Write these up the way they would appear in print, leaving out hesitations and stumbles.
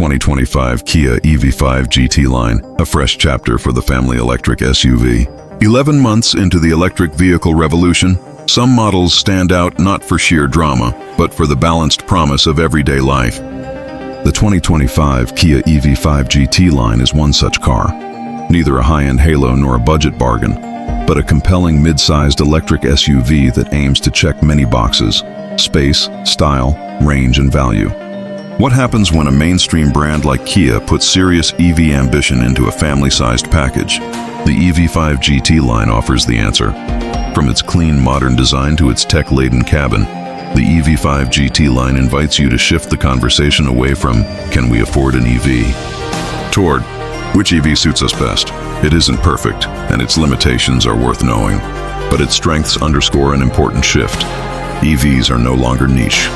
2025 Kia EV5 GT Line, a fresh chapter for the family electric SUV. 11 months into the electric vehicle revolution, some models stand out not for sheer drama, but for the balanced promise of everyday life. The 2025 Kia EV5 GT Line is one such car. Neither a high-end halo nor a budget bargain, but a compelling mid-sized electric SUV that aims to check many boxes: space, style, range, and value. What happens when a mainstream brand like Kia puts serious EV ambition into a family-sized package? The EV5 GT Line offers the answer. From its clean, modern design to its tech-laden cabin, the EV5 GT Line invites you to shift the conversation away from, "Can we afford an EV?" toward, "Which EV suits us best?" It isn't perfect, and its limitations are worth knowing, but its strengths underscore an important shift. EVs are no longer niche.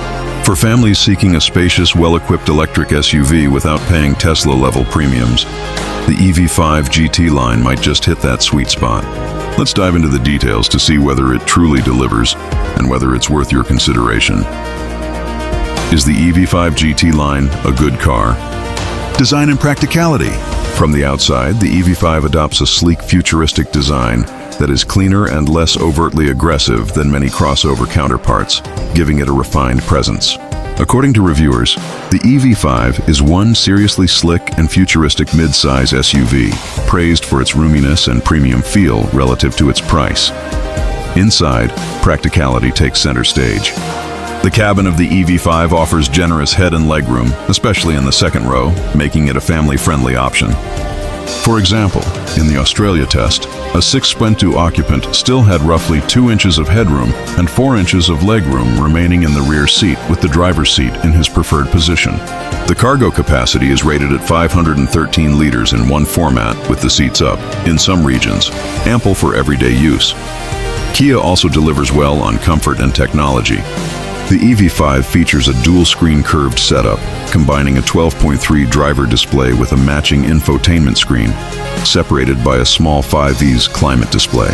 For families seeking a spacious, well-equipped electric SUV without paying Tesla-level premiums, the EV5 GT Line might just hit that sweet spot. Let's dive into the details to see whether it truly delivers and whether it's worth your consideration. Is the EV5 GT Line a good car? Design and practicality. From the outside, the EV5 adopts a sleek, futuristic design that is cleaner and less overtly aggressive than many crossover counterparts, giving it a refined presence. According to reviewers, the EV5 is one seriously slick and futuristic mid-size SUV, praised for its roominess and premium feel relative to its price. Inside, practicality takes center stage. The cabin of the EV5 offers generous head and legroom, especially in the second row, making it a family-friendly option. For example, in the Australia test, a 6'2" occupant still had roughly 2 inches of headroom and 4 inches of legroom remaining in the rear seat, with the driver's seat in his preferred position. The cargo capacity is rated at 513 liters in one format, with the seats up, in some regions, ample for everyday use. Kia also delivers well on comfort and technology. The EV5 features a dual-screen curved setup, combining a 12.3 driver display with a matching infotainment screen, separated by a small 5's climate display.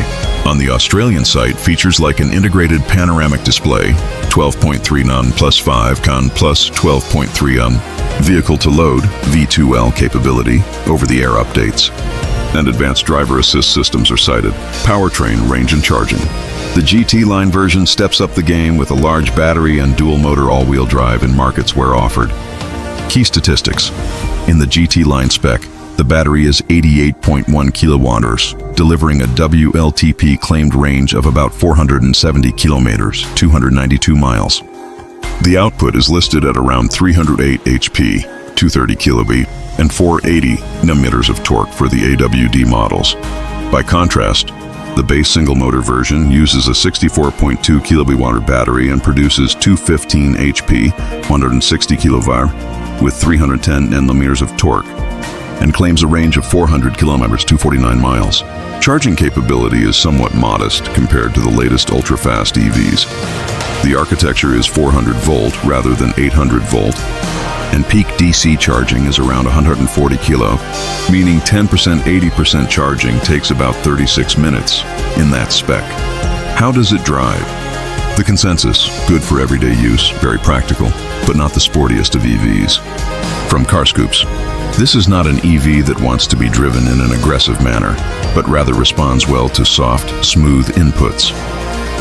On the Australian site, features like an integrated panoramic display, 12.3 nm plus 5 con plus 12.3 vehicle to load, V2L capability, over-the-air updates, and advanced driver assist systems are cited, powertrain, range and charging. The GT Line version steps up the game with a large battery and dual-motor all-wheel drive in markets where offered. Key statistics. In the GT Line spec, the battery is 88.1 kilowatt-hours, delivering a WLTP claimed range of about 470 kilometers, 292 miles. The output is listed at around 308 HP, 230 kilobit, and 480 Nm of torque for the AWD models. By contrast, the base single-motor version uses a 64.2 kilowatt-hour battery and produces 215 HP, 160 kilowatt, with 310 Nm of torque, and claims a range of 400 kilometers, 249 miles. Charging capability is somewhat modest compared to the latest ultra-fast EVs. The architecture is 400 volt rather than 800 volt, and peak DC charging is around 140 kilo, meaning 10% 80% charging takes about 36 minutes in that spec. How does it drive? The consensus: good for everyday use, very practical, but not the sportiest of EVs. From Carscoops, this is not an EV that wants to be driven in an aggressive manner, but rather responds well to soft, smooth inputs.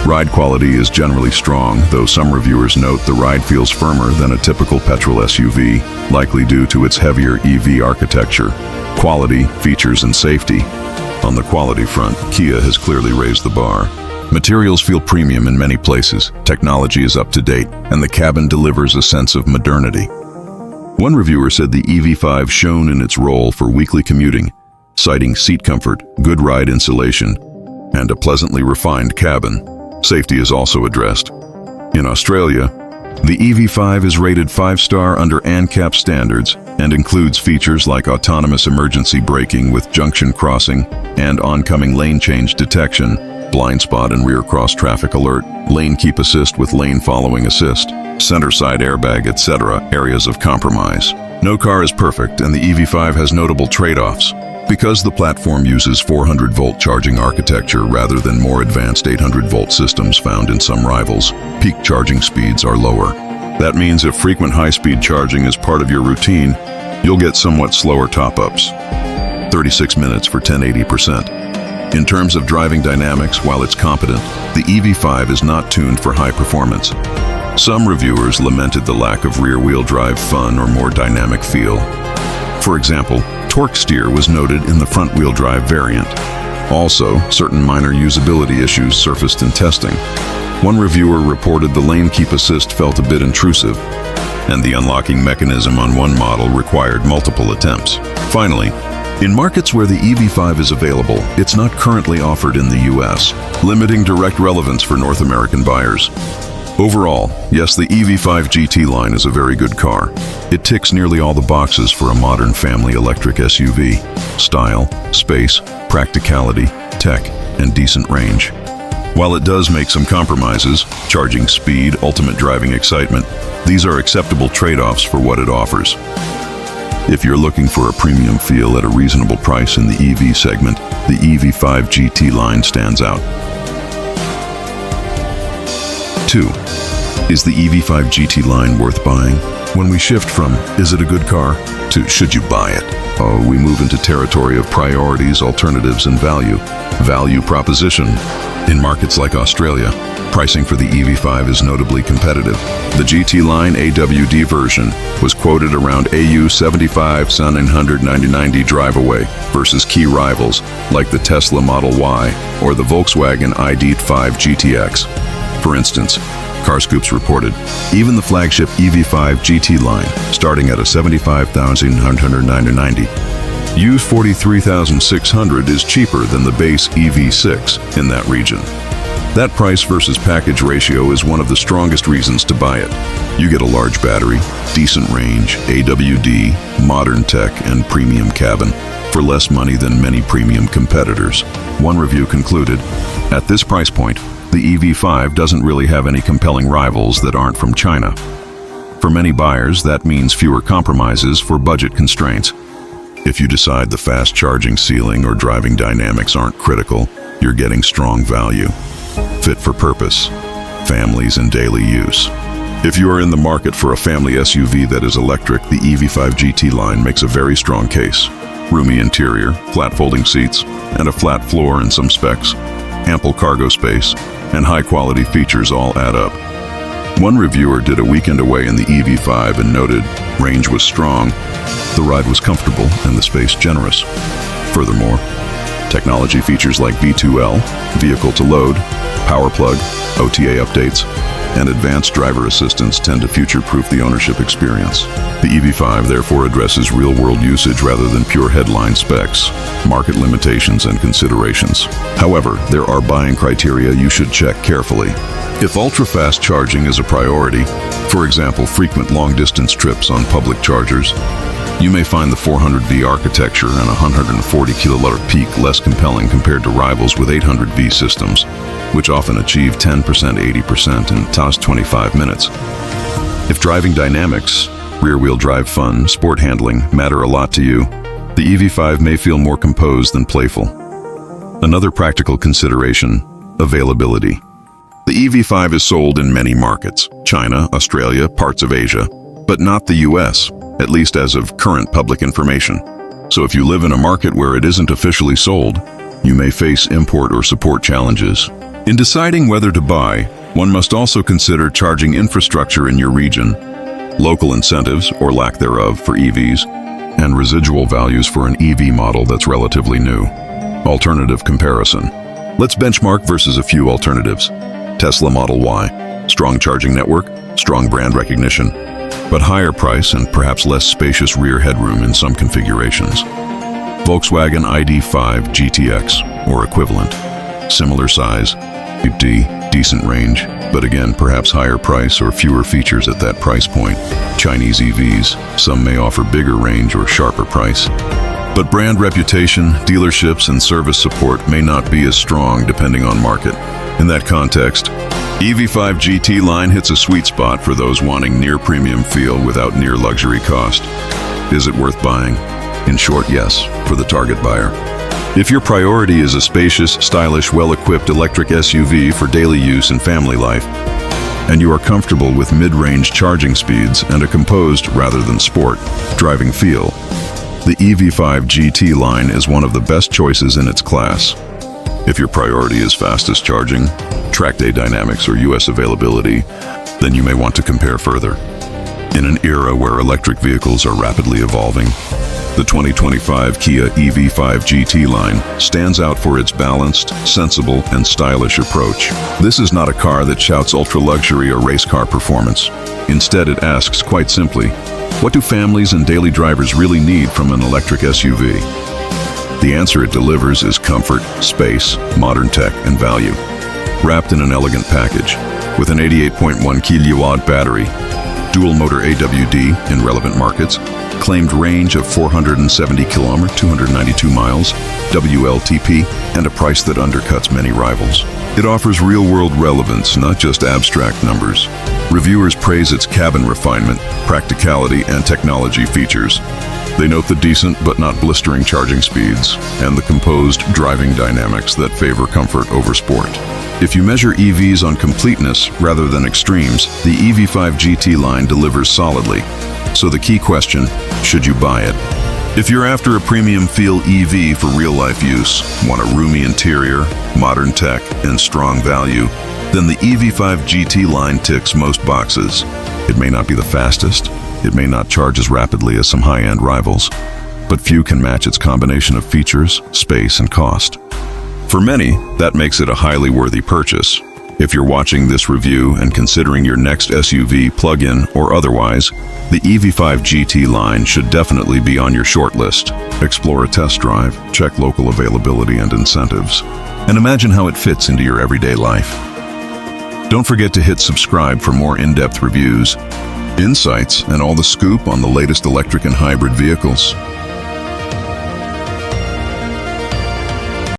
Ride quality is generally strong, though some reviewers note the ride feels firmer than a typical petrol SUV, likely due to its heavier EV architecture. Quality, features, and safety. On the quality front, Kia has clearly raised the bar. Materials feel premium in many places, technology is up to date, and the cabin delivers a sense of modernity. One reviewer said the EV5 shone in its role for weekly commuting, citing seat comfort, good ride insulation, and a pleasantly refined cabin. Safety is also addressed. In Australia, the EV5 is rated 5-star under ANCAP standards and includes features like autonomous emergency braking with junction crossing and oncoming lane change detection, blind spot and rear cross traffic alert, lane keep assist with lane following assist, center side airbag, etc. areas of compromise. No car is perfect, and the EV5 has notable trade-offs. Because the platform uses 400-volt charging architecture rather than more advanced 800-volt systems found in some rivals, peak charging speeds are lower. That means if frequent high-speed charging is part of your routine, You'll get somewhat slower top-ups, 36 minutes for 1080%. In terms of driving dynamics, while it's competent, the EV5 is not tuned for high performance. Some reviewers lamented the lack of rear-wheel drive fun or more dynamic feel. For example, torque steer was noted in the front-wheel drive variant. Also, certain minor usability issues surfaced in testing. One reviewer reported the lane keep assist felt a bit intrusive, and the unlocking mechanism on one model required multiple attempts. Finally, in markets where the EV5 is available, it's not currently offered in the US, limiting direct relevance for North American buyers. Overall, yes, the EV5 GT line is a very good car. It ticks nearly all the boxes for a modern family electric SUV. Style, space, practicality, tech, and decent range. While it does make some compromises, charging speed, ultimate driving excitement, these are acceptable trade-offs for what it offers. If you're looking for a premium feel at a reasonable price in the EV segment, the EV5 GT line stands out. 2. Is the EV5 GT line worth buying? When we shift from, is it a good car, to should you buy it? We move into territory of priorities, alternatives, and value. Value proposition. In markets like Australia, pricing for the EV5 is notably competitive. The GT Line AWD version was quoted around AU75 Sun and 190 drive away versus key rivals like the Tesla Model Y or the Volkswagen ID.5 GTX. For instance, CarScoops reported, even the flagship EV5 GT line, starting at a $75,990, used $43,600 is cheaper than the base EV6 in that region. That price versus package ratio is one of the strongest reasons to buy it. You get a large battery, decent range, AWD, modern tech, and premium cabin for less money than many premium competitors. One review concluded, at this price point, the EV5 doesn't really have any compelling rivals that aren't from China. For many buyers, that means fewer compromises for budget constraints. If you decide the fast charging ceiling or driving dynamics aren't critical, you're getting strong value. Fit for purpose, families and daily use. If you are in the market for a family SUV that is electric, the EV5 GT line makes a very strong case. Roomy interior, flat folding seats, and a flat floor in some specs, ample cargo space, and high-quality features all add up. One reviewer did a weekend away in the EV5 and noted range was strong, the ride was comfortable, and the space generous. Furthermore, technology features like V2L, vehicle to load, power plug, OTA updates, and advanced driver assistance tend to future-proof the ownership experience. The EV5 therefore addresses real-world usage rather than pure headline specs, market limitations, and considerations. However, there are buying criteria you should check carefully. If ultra-fast charging is a priority, for example, frequent long-distance trips on public chargers, you may find the 400V architecture and 140 kW peak less compelling compared to rivals with 800V systems, which often achieve 10%, 80% in just 25 minutes. If driving dynamics, rear-wheel drive fun, sport handling matter a lot to you, the EV5 may feel more composed than playful. Another practical consideration, availability. The EV5 is sold in many markets, China, Australia, parts of Asia, but not the US, at least as of current public information. So if you live in a market where it isn't officially sold, you may face import or support challenges. In deciding whether to buy, one must also consider charging infrastructure in your region, local incentives or lack thereof for EVs, and residual values for an EV model that's relatively new. Alternative comparison. Let's benchmark versus a few alternatives. Tesla Model Y, strong charging network, strong brand recognition, but higher price and perhaps less spacious rear headroom in some configurations. Volkswagen ID.5 GTX, or equivalent. Similar size, decent range, but again perhaps higher price or fewer features at that price point. Chinese EVs, some may offer bigger range or sharper price. But brand reputation, dealerships, and service support may not be as strong depending on market. In that context, EV5 GT line hits a sweet spot for those wanting near premium feel without near luxury cost. Is it worth buying? In short, yes, for the target buyer. If your priority is a spacious, stylish, well-equipped electric SUV for daily use and family life, and you are comfortable with mid-range charging speeds and a composed rather than sport driving feel, the EV5 GT line is one of the best choices in its class. If your priority is fastest charging, track day dynamics, or US availability, then you may want to compare further. In an era where electric vehicles are rapidly evolving, the 2025 Kia EV5 GT line stands out for its balanced, sensible, and stylish approach. This is not a car that shouts ultra-luxury or race car performance. Instead, it asks quite simply, what do families and daily drivers really need from an electric SUV? The answer it delivers is comfort, space, modern tech, and value, wrapped in an elegant package. With an 88.1 kilowatt battery, dual motor AWD in relevant markets, claimed range of 470 km, 292 miles, WLTP, and a price that undercuts many rivals. It offers real-world relevance, not just abstract numbers. Reviewers praise its cabin refinement, practicality, and technology features. They note the decent but not blistering charging speeds and the composed driving dynamics that favor comfort over sport. If you measure EVs on completeness rather than extremes, the EV5 GT line delivers solidly. So the key question, should you buy it? If you're after a premium feel EV for real-life use, want a roomy interior, modern tech, and strong value, then the EV5 GT line ticks most boxes. It may not be the fastest, it may not charge as rapidly as some high-end rivals, but few can match its combination of features, space, and cost. For many, that makes it a highly worthy purchase. If you're watching this review and considering your next SUV, plug-in or otherwise, the EV5 GT line should definitely be on your shortlist. Explore a test drive, check local availability and incentives, and imagine how it fits into your everyday life. Don't forget to hit subscribe for more in-depth reviews, insights, and all the scoop on the latest electric and hybrid vehicles.